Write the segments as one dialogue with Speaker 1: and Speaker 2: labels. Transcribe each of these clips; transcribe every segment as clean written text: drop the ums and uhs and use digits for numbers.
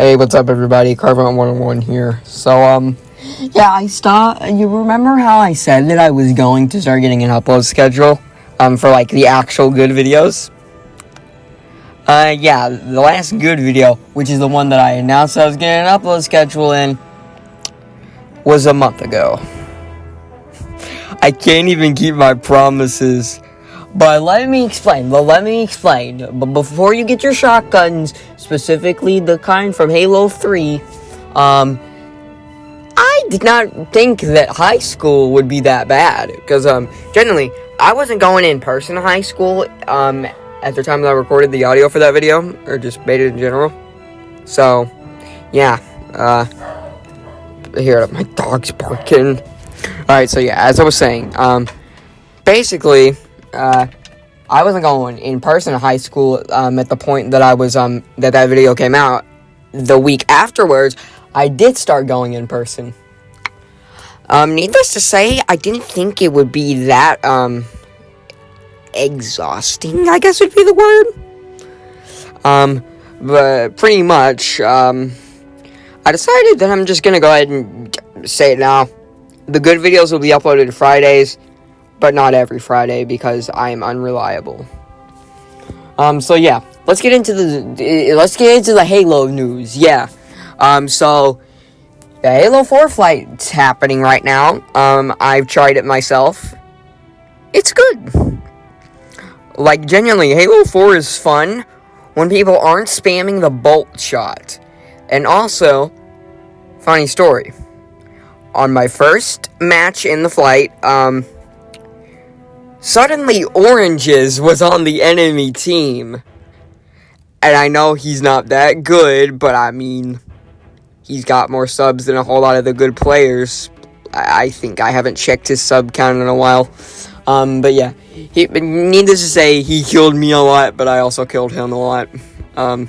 Speaker 1: Hey, what's up, everybody? Carvon 101 here. So, you remember how I said that I was going to start getting an upload schedule, for, like, the actual good videos? The last good video, which is the one that I announced I was getting an upload schedule in, was a month ago. I can't even keep my promises. But let me explain. But before you get your shotguns, specifically the kind from Halo 3, I did not think that high school would be that bad. Because, generally, I wasn't going in person to high school, at the time that I recorded the audio for that video, or just made it in general. So, yeah, here, my dog's barking. Alright, so yeah, as I was saying, basically, I wasn't going in person to high school, at the point that I was, that video came out. The week afterwards, I did start going in person. Needless to say, I didn't think it would be that, exhausting, I guess would be the word. But pretty much, I decided that I'm just gonna go ahead and say it now. The good videos will be uploaded Fridays, but not every Friday because I am unreliable. So yeah, let's get into the Halo news. Yeah. So the Halo 4 flight's happening right now. I've tried it myself. It's good. Like, genuinely, Halo 4 is fun when people aren't spamming the bolt shot. And also, funny story. On my first match in the flight, suddenly Oranges was on the enemy team. And I know he's not that good, but I mean, he's got more subs than a whole lot of the good players. I think I haven't checked his sub count in a while. But yeah, needless to say, he killed me a lot, but I also killed him a lot. I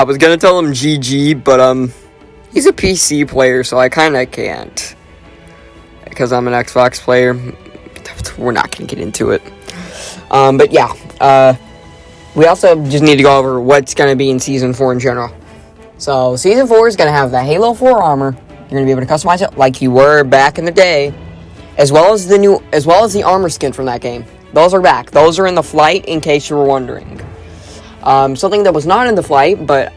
Speaker 1: was gonna tell him GG, but he's a PC player, so I kinda can't. Because I'm an Xbox player. We're not gonna get into it. But yeah, we also just need to go over what's gonna be in Season 4 in general. So, Season 4 is gonna have the Halo 4 armor. You're gonna be able to customize it like you were back in the day. As well as the armor skin from that game. Those are back. Those are in the flight, in case you were wondering. Something that was not in the flight, but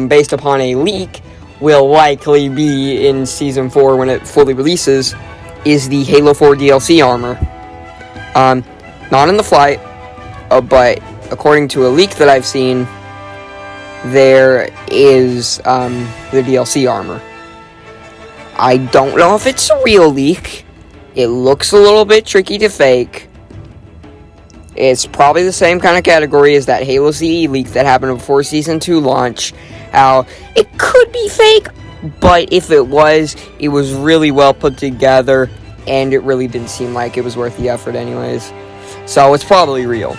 Speaker 1: based upon a leak, will likely be in Season 4 when it fully releases, is the Halo 4 DLC armor. Not in the flight, but according to a leak that I've seen, there is the DLC armor. I don't know if it's a real leak. It looks a little bit tricky to fake. It's probably the same kind of category as that Halo CE leak that happened before Season 2 launch. How it could be fake, but if it was really well put together, and it really didn't seem like it was worth the effort anyways. So it's probably real.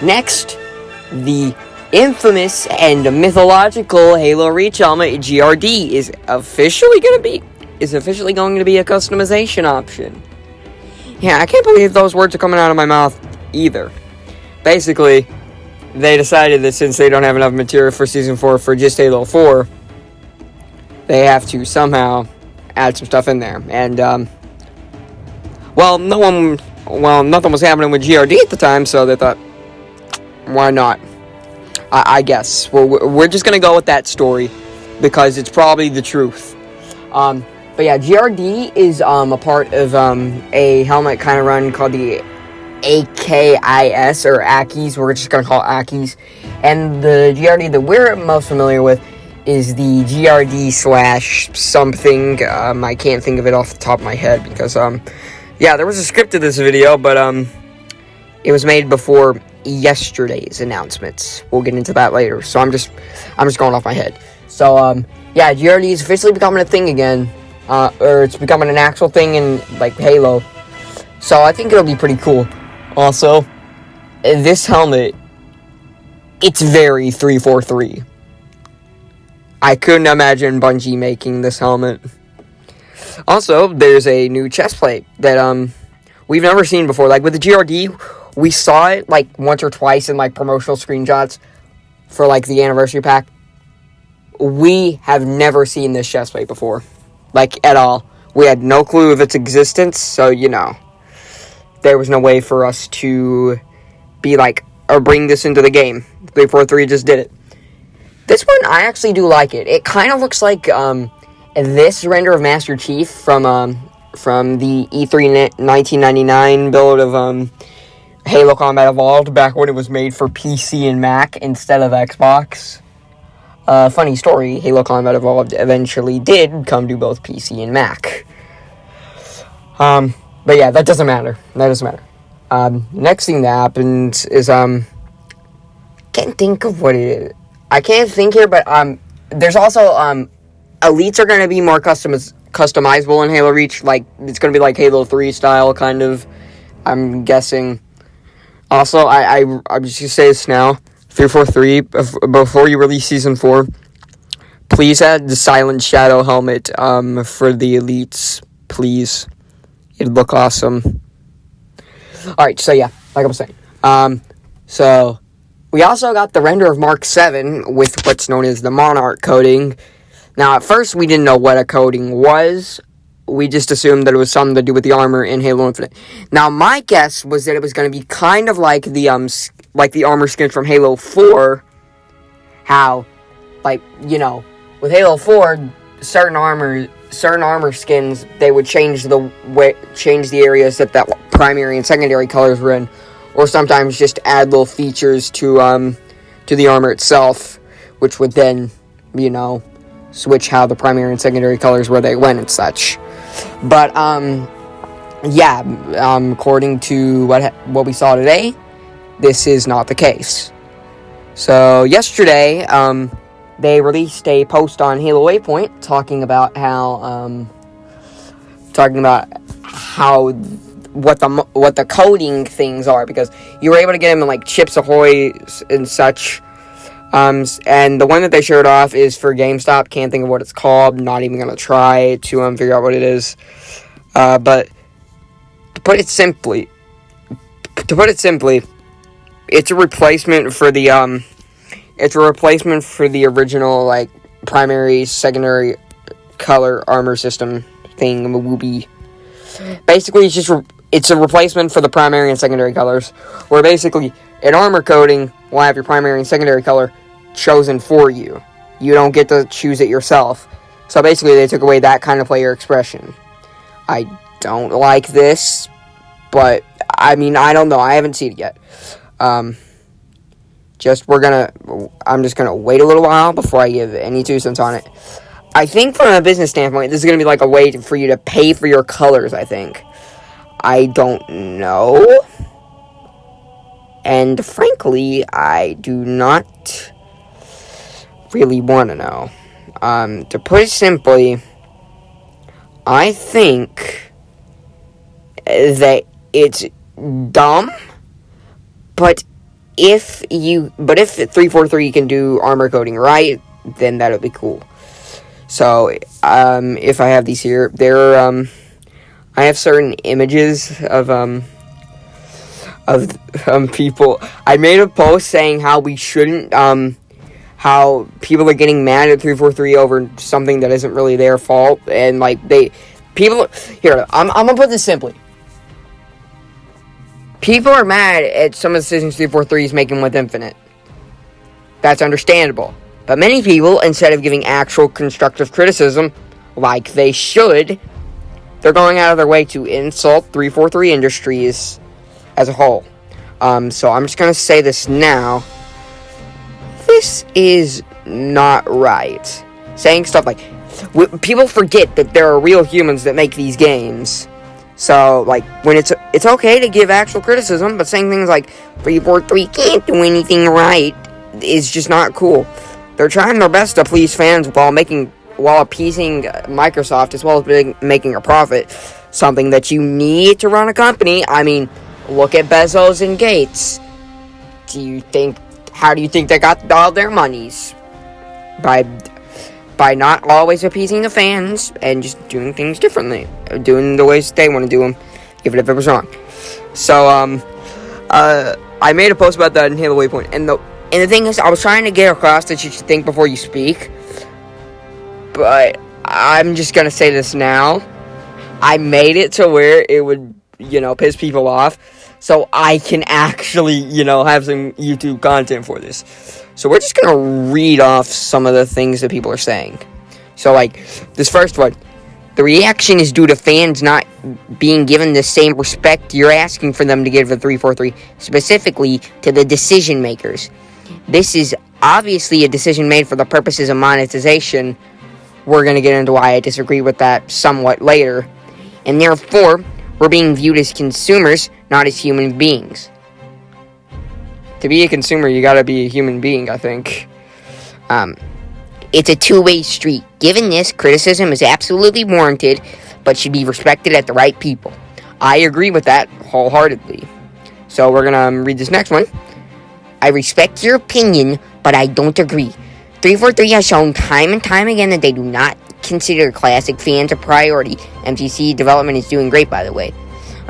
Speaker 1: Next, the infamous and mythological Halo Reach helmet GRD is officially going to be a customization option. Yeah, I can't believe those words are coming out of my mouth either. Basically, they decided that since they don't have enough material for Season 4 for just Halo 4, they have to somehow add some stuff in there. And, nothing was happening with GRD at the time, so they thought, why not? I guess. We're just gonna go with that story, because it's probably the truth. But yeah, GRD is a part of a helmet kind of run called the AKIS, or Akis. We're just gonna call it Akis. And the GRD that we're most familiar with is the GRD / something. I can't think of it off the top of my head because there was a script to this video, but it was made before yesterday's announcements. We'll get into that later. So I'm just going off my head. So GRD is officially becoming a thing again. Or it's becoming an actual thing in, like, Halo. So I think it'll be pretty cool. Also, this helmet, it's very 343. I couldn't imagine Bungie making this helmet. Also, there's a new chest plate that, we've never seen before. Like, with the GRD, we saw it, like, once or twice in, like, promotional screenshots for, like, the anniversary pack. we have never seen this chest plate before. Like, at all. We had no clue of its existence, so, there was no way for us to be like, or bring this into the game. 343 just did it. This one, I actually do like it. It kind of looks like, this render of Master Chief from the E3 1999 build of, Halo Combat Evolved, back when it was made for PC and Mac instead of Xbox. Funny story, Halo Combat Evolved eventually did come to both PC and Mac. But yeah, that doesn't matter. Next thing that happens is, can't think of what it is. I can't think here, but, there's also, elites are gonna be more customizable in Halo Reach. Like, it's gonna be like Halo 3 style, kind of, I'm guessing. Also, I'm just gonna say this now, 343, before you release Season 4, please add the Silent Shadow helmet, for the elites, please. It'd look awesome. Alright, so yeah, like I was saying, so, we also got the render of Mark 7 with what's known as the Monarch Coating. Now, at first, we didn't know what a coating was. We just assumed that it was something to do with the armor in Halo Infinite. Now, my guess was that it was going to be kind of like the armor skins from Halo 4. How, with Halo 4, certain armor skins, they would change the areas that primary and secondary colors were in, or sometimes just add little features to the armor itself, which would then, switch how the primary and secondary colors where they went and such. But, according to what we saw today, this is not the case. So, yesterday, they released a post on Halo Waypoint talking about what the coding things are, because you were able to get them in, like, Chips Ahoy and such. And the one that they showed off is for GameStop. Can't think of what it's called. Not even gonna try to figure out what it is. But to put it simply, it's a replacement for the original, like, primary, secondary color armor system thing. Whoopie. Basically, it's a replacement for the primary and secondary colors, where basically an armor coating will have your primary and secondary color chosen for you. You don't get to choose it yourself. So basically, they took away that kind of player expression. I don't like this, but I don't know. I haven't seen it yet. I'm just gonna wait a little while before I give any 2 cents on it. I think from a business standpoint, this is gonna be like a way for you to pay for your colors, I think. I don't know. And frankly, I do not really want to know. To put it simply, I think that it's dumb, but if 343 can do armor coating right, then that would be cool. So, if I have these here, I have certain images of people. I made a post saying how we shouldn't, how people are getting mad at 343 over something that isn't really their fault, and, like, I'm gonna put this simply. People are mad at some of the decisions 343 is making with Infinite. That's understandable. But many people, instead of giving actual constructive criticism, like they should, they're going out of their way to insult 343 Industries as a whole. So I'm just going to say this now. This is not right. Saying stuff like, people forget that there are real humans that make these games. So, like, when it's okay to give actual criticism, but saying things like 343 can't do anything right is just not cool. They're trying their best to please fans while appeasing Microsoft, as well as making a profit. Something that you need to run a company. I mean, look at Bezos and Gates. How do you think they got all their monies? By not always appeasing the fans and just doing things differently, doing the ways they want to do them, even if it was wrong. So, I made a post about that in Halo Waypoint, and the thing is, I was trying to get across that you should think before you speak, but I'm just gonna say this now. I made it to where it would, piss people off, so I can actually, have some YouTube content for this. So we're just gonna read off some of the things that people are saying. So, like, this first one. The reaction is due to fans not being given the same respect you're asking for them to give the 343, specifically to the decision makers. This is obviously a decision made for the purposes of monetization. We're going to get into why I disagree with that somewhat later. And therefore, we're being viewed as consumers, not as human beings. To be a consumer, you gotta be a human being, I think. It's a two-way street. Given this, criticism is absolutely warranted, but should be respected at the right people. I agree with that wholeheartedly. So we're gonna read this next one. I respect your opinion, but I don't agree. 343 has shown time and time again that they do not consider classic fans a priority. MCC development is doing great, by the way.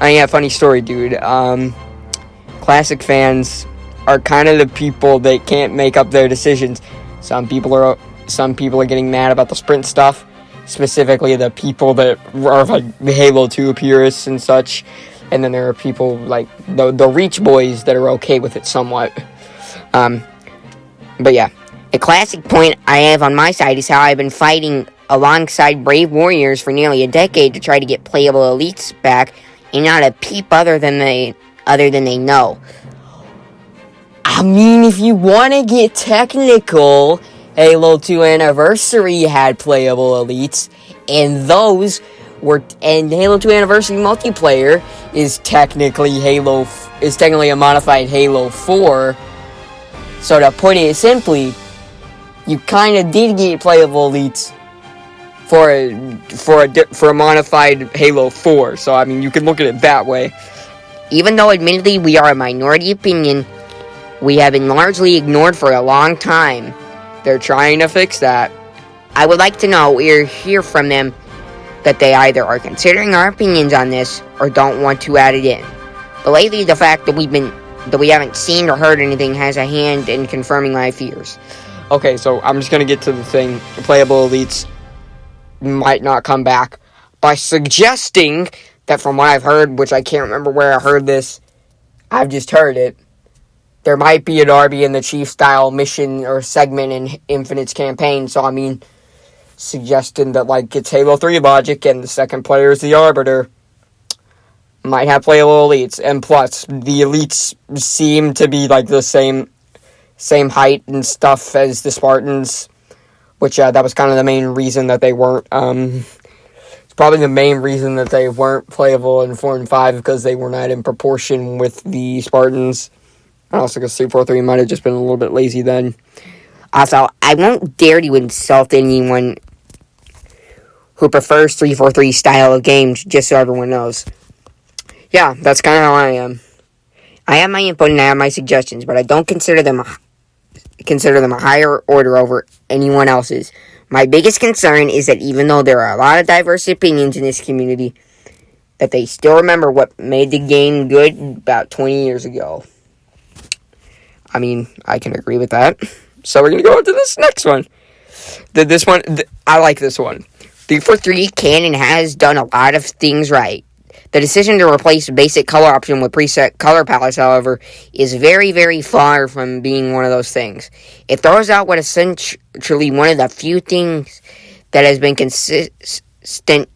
Speaker 1: Yeah, funny story, dude. Classic fans are kind of the people that can't make up their decisions. Some people are getting mad about the sprint stuff, specifically the people that are like the Halo 2 purists and such, and then there are people like the Reach boys that are okay with it somewhat. But yeah, a classic point I have on my side is how I've been fighting alongside brave warriors for nearly a decade to try to get playable elites back, and not a peep other than they know. I mean, if you want to get technical, Halo 2 Anniversary had playable elites, and Halo 2 Anniversary multiplayer is technically a modified Halo 4. So to put it simply, you kind of did get playable elites for a modified Halo 4. So I mean, you can look at it that way. Even though admittedly we are a minority opinion, we have been largely ignored for a long time. They're trying to fix that. I would like to know or hear from them that they either are considering our opinions on this or don't want to add it in. But lately, the fact that we haven't seen or heard anything has a hand in confirming my fears. Okay, so I'm just gonna get to the thing. Playable elites might not come back by suggesting that from what I've heard, which I can't remember where I heard this, I've just heard it. There might be an Darby and the Chief style mission or segment in Infinite's campaign, so I mean, suggesting that like it's Halo 3 logic and the second player is the Arbiter, might have playable elites, and plus the elites seem to be like the same height and stuff as the Spartans, which that was kind of the main reason that they weren't. It's probably the main reason that they weren't playable in 4 and 5 because they were not in proportion with the Spartans. Also, because 343 might have just been a little bit lazy then. Also, I won't dare to insult anyone who prefers 343 style of games, just so everyone knows. Yeah, that's kind of how I am. I have my input and I have my suggestions, but I don't consider them a higher order over anyone else's. My biggest concern is that even though there are a lot of diverse opinions in this community, that they still remember what made the game good about 20 years ago. I mean, I can agree with that. So we're going to go into this next one. I like this one. 343 can and has done a lot of things right. The decision to replace the basic color option with preset color palettes, however, is very, very far from being one of those things. It throws out what essentially one of the few things that has been consistently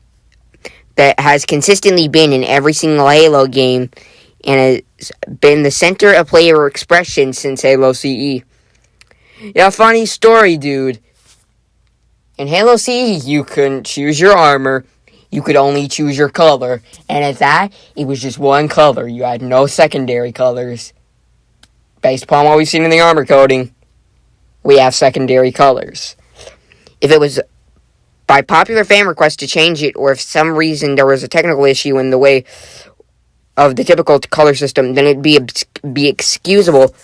Speaker 1: been in every single Halo game, and has been the center of player expression since Halo CE. Yeah, funny story, dude. In Halo CE, you couldn't choose your armor, you could only choose your color, and at that, it was just one color. You had no secondary colors. Based upon what we've seen in the armor coating, we have secondary colors. If it was by popular fan request to change it, or if some reason there was a technical issue in the way of the typical color system, then it'd be excusable.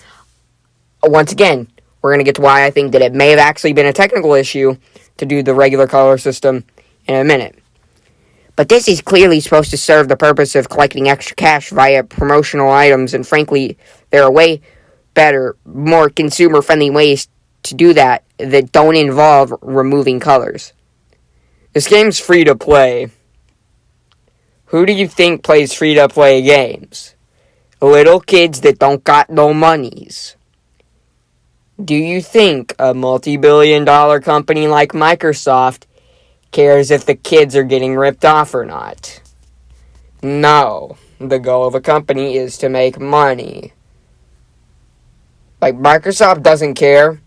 Speaker 1: Once again, we're going to get to why I think that it may have actually been a technical issue to do the regular color system in a minute. But this is clearly supposed to serve the purpose of collecting extra cash via promotional items, and frankly, there are way better, more consumer-friendly ways to do that don't involve removing colors. This game's free to play. Who do you think plays free to play games? Little kids that don't got no monies. Do you think a multi-billion-dollar company like Microsoft cares if the kids are getting ripped off or not? No. The goal of a company is to make money. Like, Microsoft doesn't care.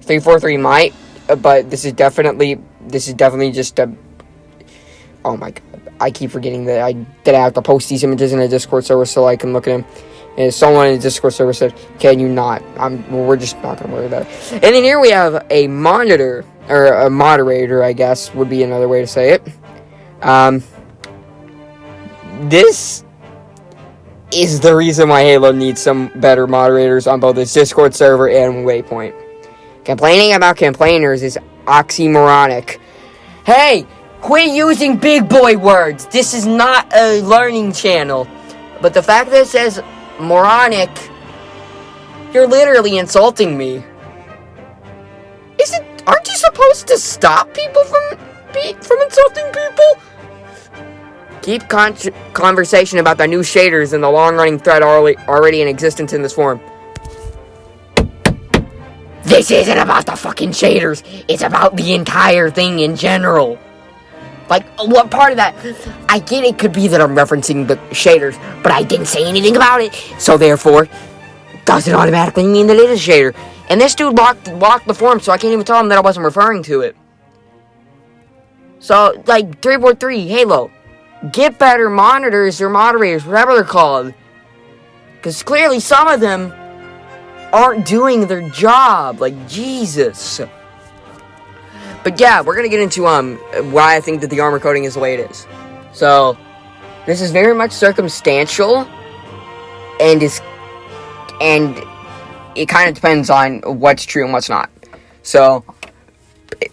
Speaker 1: 343 might, but this is definitely just a... Oh my god. I keep forgetting that I have to post these images in a Discord server so I can look at them. And someone in the Discord server said, "Can you not?" We're just not going to worry about it. And then here we have a monitor, or a moderator, I guess, would be another way to say it. This is the reason why Halo needs some better moderators on both its Discord server and Waypoint. Complaining about complainers is oxymoronic. Hey! Quit using big boy words. This is not a learning channel. But the fact that it says moronic, you're literally insulting me. Aren't you supposed to stop people from insulting people? Keep conversation about the new shaders and the long-running thread already in existence in this forum. This isn't about the fucking shaders. It's about the entire thing in general. Like, what part of that? I get it could be that I'm referencing the shaders, but I didn't say anything about it. So therefore, doesn't automatically mean that it is a shader. And this dude blocked the forum, so I can't even tell him that I wasn't referring to it. So, like, 343, Halo, get better monitors or moderators, whatever they're called. Because clearly some of them aren't doing their job. Like, Jesus. But yeah, we're going to get into why I think that the armor coating is the way it is. So, this is very much circumstantial, and it kind of depends on what's true and what's not. So,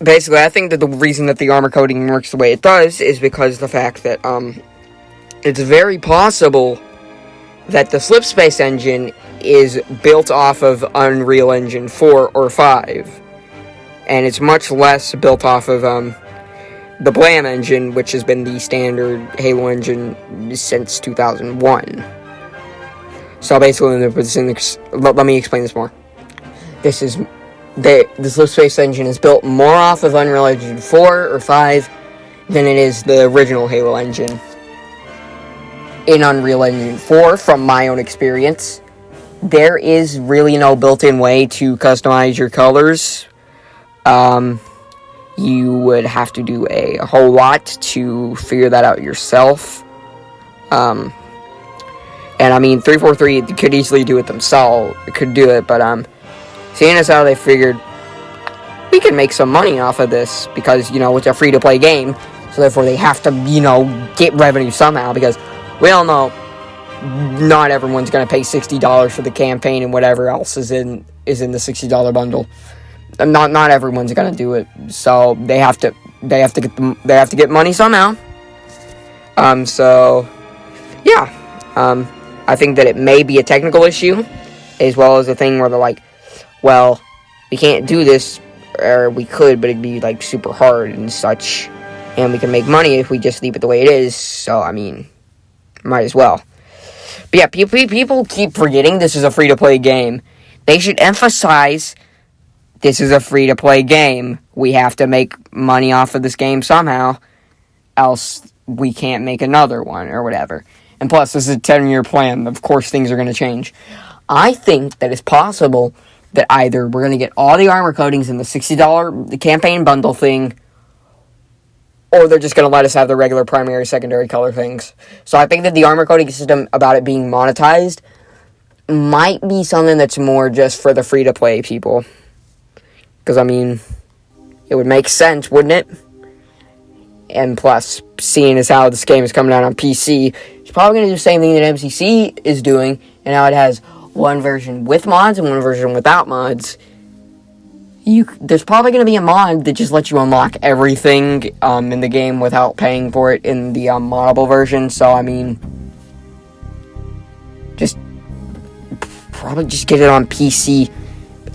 Speaker 1: basically, I think that the reason that the armor coating works the way it does is because of the fact that it's very possible that the Slipspace engine is built off of Unreal Engine 4 or 5. And it's much less built off of the Blam engine, which has been the standard Halo engine since 2001. So basically, let me explain this more. The Slipspace engine is built more off of Unreal Engine 4 or 5 than it is the original Halo engine. In Unreal Engine 4, from my own experience, there is really no built-in way to customize your colors. You would have to do a whole lot to figure that out yourself. And I mean, 343 could easily do it themselves. Could do it, but seeing as how they figured we can make some money off of this because it's a free-to-play game, so therefore they have to get revenue somehow, because we all know not everyone's gonna pay $60 for the campaign and whatever else is in the $60 bundle. Not everyone's gonna do it, so they have to get money somehow. So yeah, I think that it may be a technical issue, as well as a thing where they're like, well, we can't do this, or we could, but it'd be like super hard and such, and we can make money if we just leave it the way it is. So I mean, might as well. But yeah, people keep forgetting this is a free to play game. They should emphasize, this is a free-to-play game. We have to make money off of this game somehow, else we can't make another one, or whatever. And plus, this is a 10-year plan. Of course, things are going to change. I think that it's possible that either we're going to get all the armor coatings in the $60 campaign bundle thing, or they're just going to let us have the regular primary, secondary color things. So I think that the armor coating system, about it being monetized, might be something that's more just for the free-to-play people. Because, I mean, it would make sense, wouldn't it? And plus, seeing as how this game is coming out on PC, it's probably going to do the same thing that MCC is doing, and how it has one version with mods and one version without mods. There's probably going to be a mod that just lets you unlock everything in the game without paying for it in the moddable version. So, I mean, probably just get it on PC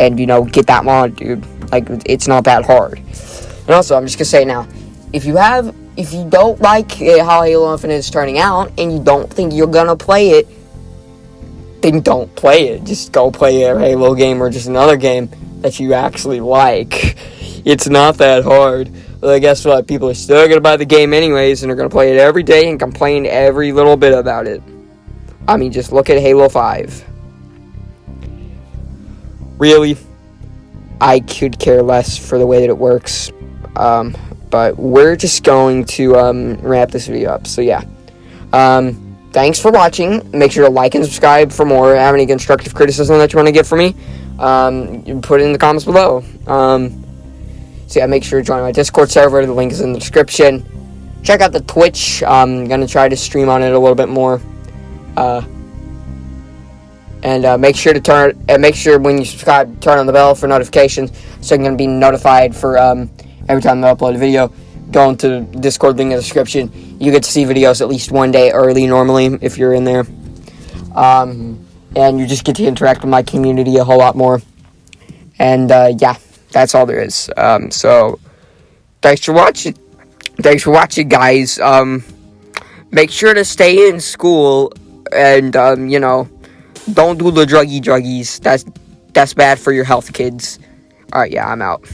Speaker 1: and, get that mod, dude. Like, it's not that hard. And also, I'm just going to say now, if you don't like how Halo Infinite is turning out, and you don't think you're gonna play it, then don't play it. Just go play a Halo game or just another game that you actually like. It's not that hard. Well, guess what? People are still gonna buy the game anyways, and are gonna play it every day and complain every little bit about it. I mean, just look at Halo 5. Really, I could care less for the way that it works. But we're just going to wrap this video up. So yeah. Thanks for watching. Make sure to like and subscribe for more. Have any constructive criticism that you want to get from me, you put it in the comments below. So yeah, make sure to join my Discord server. The link is in the description. Check out the Twitch. I'm gonna try to stream on it a little bit more. And make sure when you subscribe, turn on the bell for notifications, so you're gonna be notified for every time I upload a video. Go into the Discord link in the description. You get to see videos at least one day early normally if you're in there. And you just get to interact with my community a whole lot more. And yeah, that's all there is. So thanks for watching. Thanks for watching, guys. Make sure to stay in school and don't do the druggies. That's bad for your health, kids. Alright, yeah, I'm out.